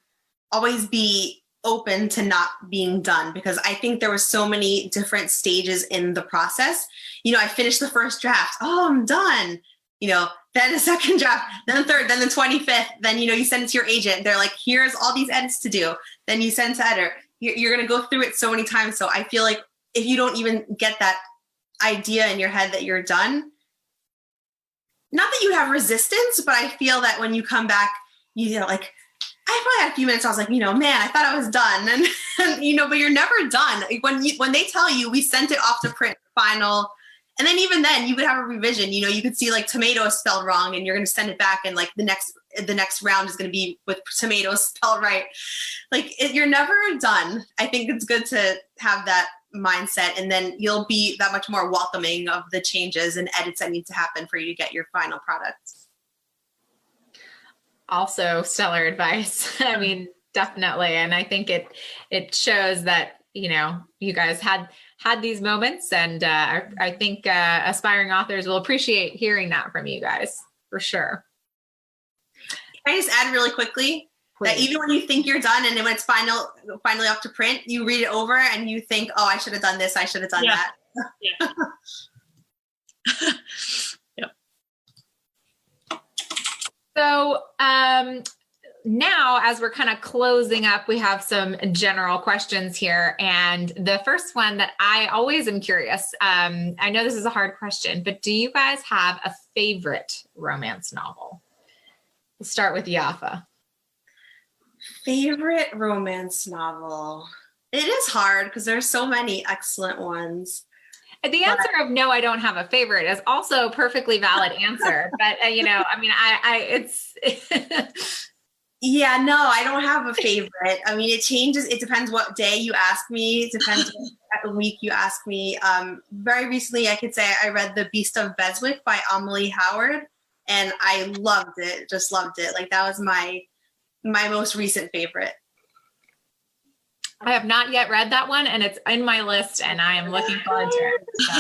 Always be open to not being done, because I think there were so many different stages in the process. I finished the first draft. Oh, I'm done. Then the second draft, then the third, then the 25th. Then, you send it to your agent. They're like, here's all these edits to do. Then you send to editor. You're going to go through it so many times. So I feel like if you don't even get that idea in your head that you're done, not that you have resistance, but I feel that when you come back, like, I probably had a few minutes. I was like, man, I thought I was done. And but you're never done. When they tell you we sent it off to print final, and then even then you could have a revision, you could see like tomato is spelled wrong and you're going to send it back. And like the next round is going to be with tomatoes spelled right. Like you're never done. I think it's good to have that mindset, and then you'll be that much more welcoming of the changes and edits that need to happen for you to get your final product. Also stellar advice. I mean, definitely. And I think it shows that, you guys had these moments, and I think aspiring authors will appreciate hearing that from you guys for sure. Can I just add really quickly? Please. That even when you think you're done and then when it's finally up to print, you read it over and you think, oh, I should have done this. I should have done that. Yeah. Yep. So now, as we're kind of closing up, we have some general questions here. And the first one that I always am curious, I know this is a hard question, but do you guys have a favorite romance novel? We'll start with Yaffa. Favorite romance novel? It is hard because there's so many excellent ones. The answer of no, I don't have a favorite is also a perfectly valid answer. But, Yeah, no, I don't have a favorite. I mean, it changes. It depends what day you ask me. It depends what week you ask me. Very recently, I could say I read The Beast of Beswick by Amelie Howard, and I loved it. Just loved it. Like that was my most recent favorite. I have not yet read that one, and it's in my list, and I am looking forward to it. So.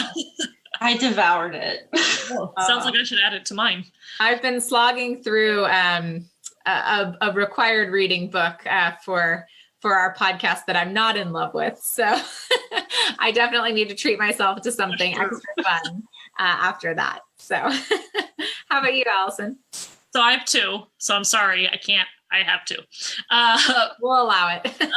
I devoured it. Sounds like I should add it to mine. I've been slogging through a required reading book for our podcast that I'm not in love with. So I definitely need to treat myself to something extra fun after that. So how about you, Allison? So I have two. So I'm sorry. I have two. We'll allow it.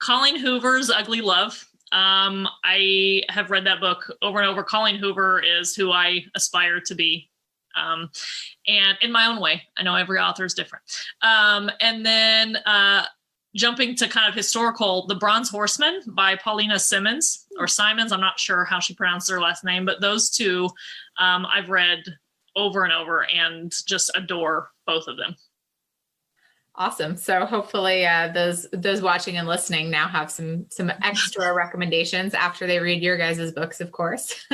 Colleen Hoover's Ugly Love. I have read that book over and over. Colleen Hoover is who I aspire to be. And in my own way. I know every author is different. And then jumping to kind of historical, The Bronze Horseman by Paulina Simons, or Simons. I'm not sure how she pronounced her last name, but those two I've read over and over and just adore both of them. Awesome. So hopefully those watching and listening now have some extra recommendations after they read your guys' books, of course.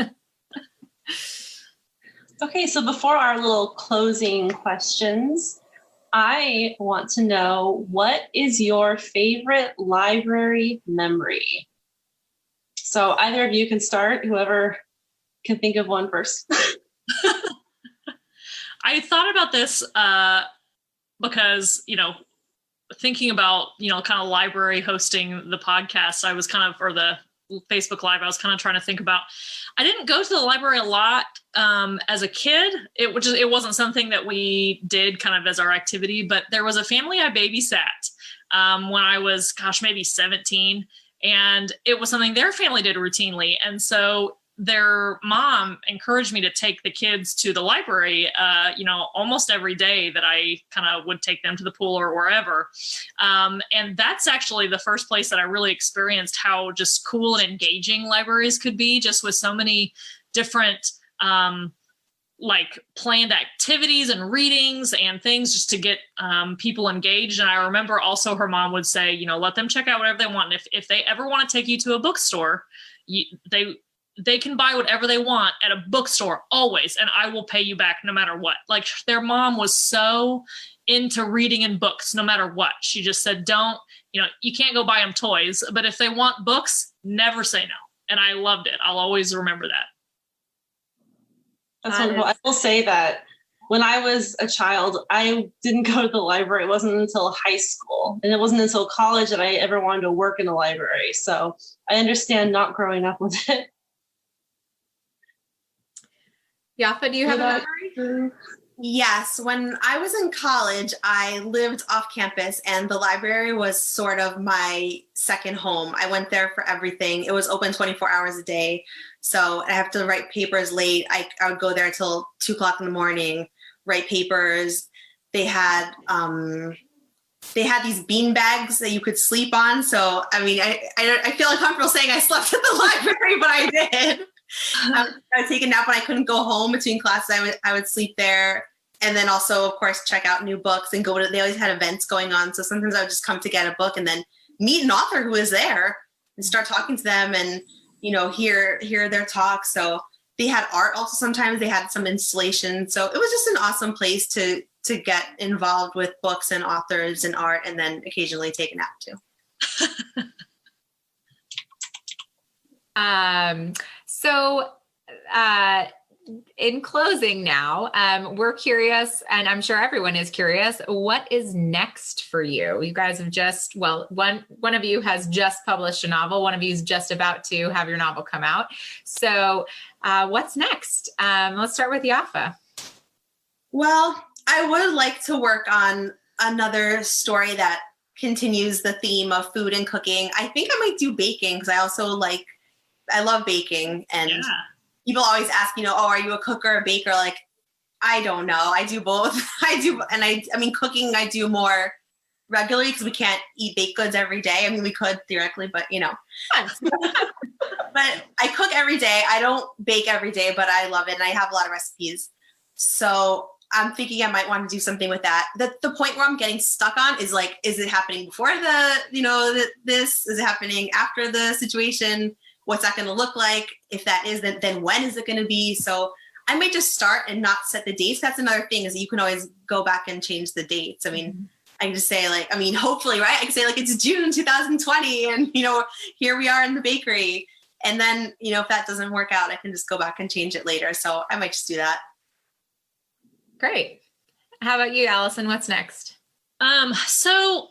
Okay, so before our little closing questions, I want to know, what is your favorite library memory? So either of you can start, whoever can think of one first. I thought about this because, thinking about, kind of library hosting the podcast, I was kind of, or the Facebook Live, I was kind of trying to think about, I didn't go to the library a lot as a kid. It wasn't something that we did kind of as our activity, but there was a family I babysat when I was, maybe 17. And it was something their family did routinely. And so their mom encouraged me to take the kids to the library, almost every day that I kind of would take them to the pool or wherever. And that's actually the first place that I really experienced how just cool and engaging libraries could be, just with so many different planned activities and readings and things just to get people engaged. And I remember also her mom would say, let them check out whatever they want. And if they ever want to take you to a bookstore, they can buy whatever they want at a bookstore always, and I will pay you back no matter what. Like, their mom was so into reading and books no matter what. She just said, you can't go buy them toys, but if they want books, never say no. And I loved it. I'll always remember that. That's wonderful. I will say that when I was a child, I didn't go to the library. It wasn't until high school, and it wasn't until college that I ever wanted to work in a library. So I understand not growing up with it. Yaffa, do you have a memory? Yes. When I was in college, I lived off campus, and the library was sort of my second home. I went there for everything. It was open 24 hours a day. So I have to write papers late. I would go there till 2:00 in the morning, write papers. They had these bean bags that you could sleep on. So, I mean, I feel uncomfortable saying I slept at the library, but I did. I would take a nap when I couldn't go home between classes. I would sleep there, and then also, of course, check out new books and go to. They always had events going on, so sometimes I would just come to get a book and then meet an author who was there and start talking to them and hear their talk. So they had art also. Sometimes they had some installation. So it was just an awesome place to get involved with books and authors and art, and then occasionally take a nap too. So in closing now, we're curious, and I'm sure everyone is curious, what is next for you? You guys have just, one of you has just published a novel. One of you is just about to have your novel come out. So what's next? Let's start with Yaffa. Well, I would like to work on another story that continues the theme of food and cooking. I think I might do baking because I love baking, and people always ask, are you a cook or a baker? Like, I don't know. I do both. I mean, cooking, I do more regularly because we can't eat baked goods every day. I mean, we could theoretically, but but I cook every day. I don't bake every day, but I love it. And I have a lot of recipes. So I'm thinking I might want to do something with that. The point where I'm getting stuck on is like, is it happening before this? Is it happening after the situation? What's that going to look like? If that is, then when is it going to be? So I may just start and not set the dates. That's another thing, is that you can always go back and change the dates. I mean, I can just say hopefully, right? I can say it's June 2020 and, here we are in the bakery. And then, if that doesn't work out, I can just go back and change it later. So I might just do that. Great. How about you, Allison? What's next? So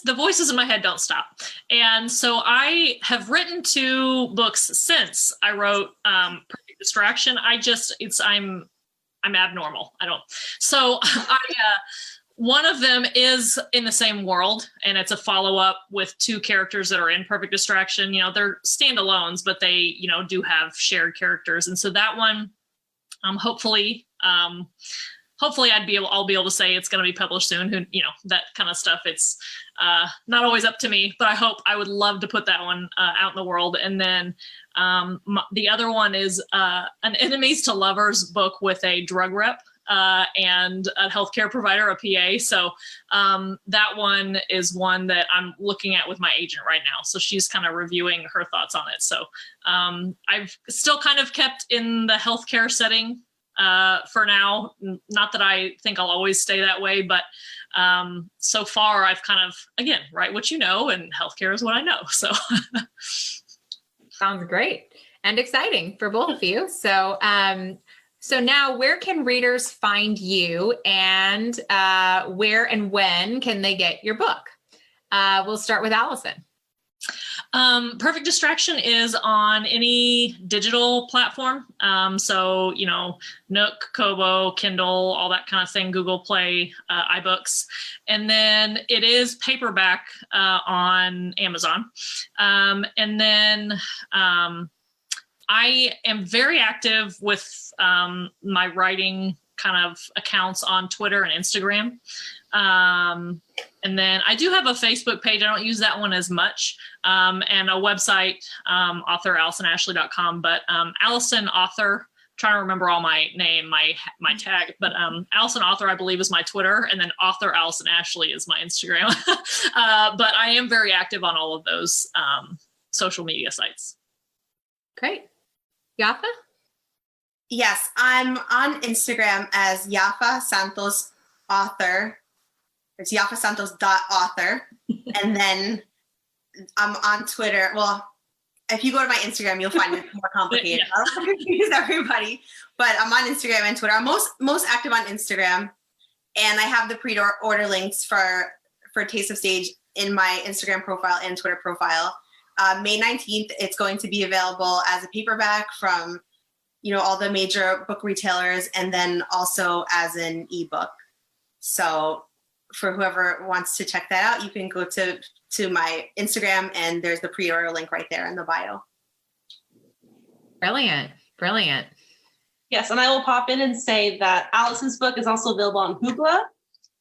the voices in my head don't stop. And so I have written 2 books since I wrote Perfect Distraction. I'm abnormal. So one of them is in the same world, and it's a follow-up with 2 characters that are in Perfect Distraction. They're standalones, but they, do have shared characters. And so that one, hopefully I'll be able to say it's going to be published soon. That kind of stuff. It's not always up to me, but I would love to put that one out in the world. And then the other one is an enemies to lovers book with a drug rep and a healthcare provider, a PA. So that one is one that I'm looking at with my agent right now. So she's kind of reviewing her thoughts on it. So I've still kind of kept in the healthcare setting for now. Not that I think I'll always stay that way, but so far I've kind of, again, write what you know, and healthcare is what I know. So sounds great and exciting for both of you. So so now, where can readers find you, and where and when can they get your book? We'll start with Allison. Perfect Distraction is on any digital platform. So, Nook, Kobo, Kindle, all that kind of thing, Google Play, iBooks. And then it is paperback on Amazon. And then I am very active with my writing kind of accounts on Twitter and Instagram. And then I do have a Facebook page. I don't use that one as much. And a website, author AllisonAshley.com, but Allison Author, trying to remember all my name, my tag, but Allison Author, I believe, is my Twitter, and then author Allison Ashley is my Instagram. But I am very active on all of those social media sites. Great. Yaffa? Yes, I'm on Instagram as Yaffa Santos Author. It's yaffasantos.author. And then I'm on Twitter. Well, if you go to my Instagram, you'll find it more complicated. I don't want to confuse everybody, but I'm on Instagram and Twitter. I'm most active on Instagram, and I have the pre-order links for Taste of Stage in my Instagram profile and Twitter profile. May 19th, it's going to be available as a paperback from, all the major book retailers, and then also as an ebook. So for whoever wants to check that out, you can go to my Instagram, and there's the pre-order link right there in the bio. Brilliant. Yes, and I will pop in and say that Allison's book is also available on Hoopla,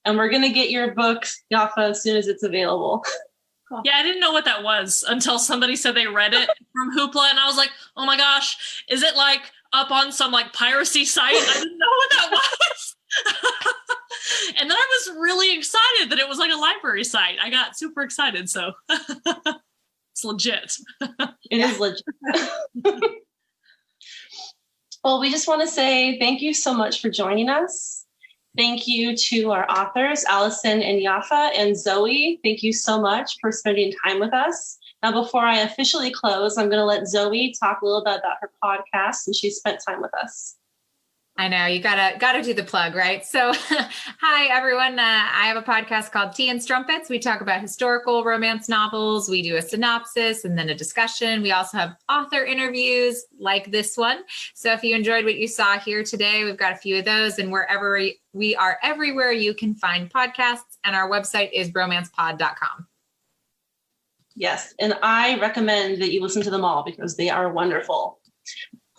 and we're going to get your book, Yaffa, as soon as it's available. Cool. Yeah, I didn't know what that was until somebody said they read it from Hoopla, and I was like, oh my gosh, is it like up on some like piracy site? I didn't know what that was. And then I was really excited that it was like a library site. I got super excited, so it's legit. It is legit. Well, we just want to say thank you so much for joining us. Thank you to our authors, Allison and Yaffa, and Zoe. Thank you so much for spending time with us. Now, before I officially close, I'm going to let Zoe talk a little bit about her podcast, since she spent time with us. I know you gotta do the plug, right? So, hi everyone. I have a podcast called Tea and Strumpets. We talk about historical romance novels. We do a synopsis and then a discussion. We also have author interviews like this one. So if you enjoyed what you saw here today, we've got a few of those, and we are everywhere you can find podcasts, and our website is romancepod.com. Yes, and I recommend that you listen to them all because they are wonderful.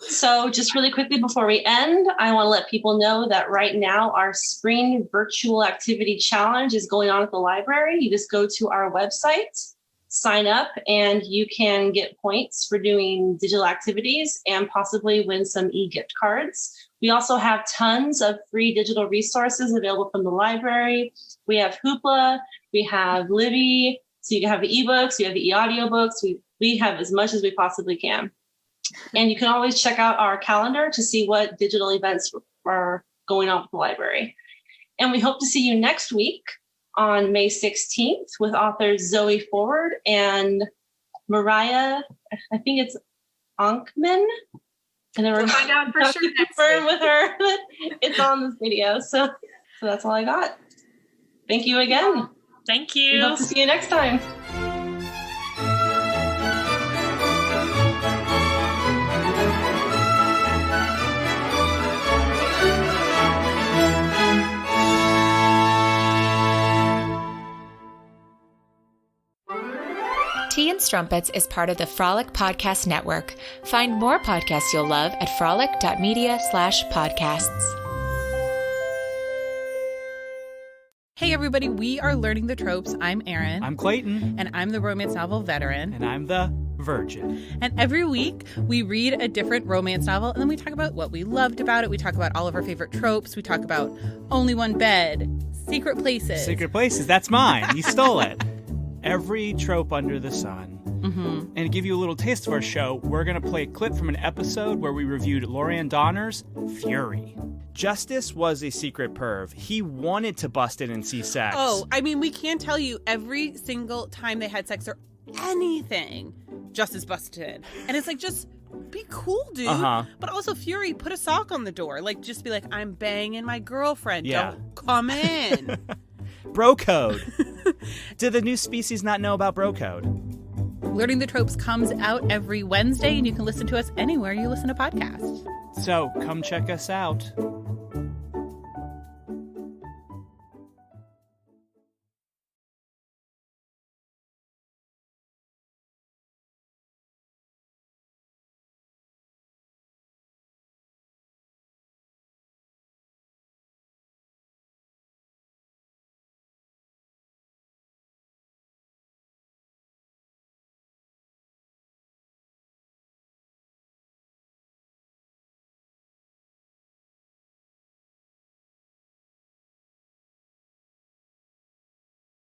So just really quickly before we end, I want to let people know that right now our spring virtual activity challenge is going on at the library. You just go to our website, sign up, and you can get points for doing digital activities and possibly win some e-gift cards. We also have tons of free digital resources available from the library. We have Hoopla, we have Libby, so you can have the ebooks, you have the e-audiobooks. We have as much as we possibly can. And you can always check out our calendar to see what digital events are going on with the library. And we hope to see you next week on May 16th with authors Zoe Forward and Mariah, I think it's Onkman. And then we'll find out for sure next confirm week. with her that it's on this video. So that's all I got. Thank you again. Thank We you. hope to see you next time. Tea and Strumpets is part of the Frolic Podcast Network. Find more podcasts you'll love at frolic.media/podcasts. Hey everybody, we are Learning the Tropes. I'm Erin. I'm Clayton. And I'm the romance novel veteran. And I'm the virgin. And every week we read a different romance novel, and then we talk about what we loved about it. We talk about all of our favorite tropes. We talk about only one bed, secret places. Secret places, that's mine. You stole it. Every trope under the sun. Mm-hmm. And to give you a little taste of our show, we're going to play a clip from an episode where we reviewed Lorianne Donner's Fury. Justice was a secret perv. He wanted to bust in and see sex. Oh, I mean, we can't tell you every single time they had sex or anything, Justice busted in. And it's like, just be cool, dude. Uh-huh. But also, Fury, put a sock on the door. Like, just be like, I'm banging my girlfriend. Yeah. Don't come in. Bro code. Do the new species not know about bro code? Learning the Tropes comes out every Wednesday, and you can listen to us anywhere you listen to podcasts. So come check us out.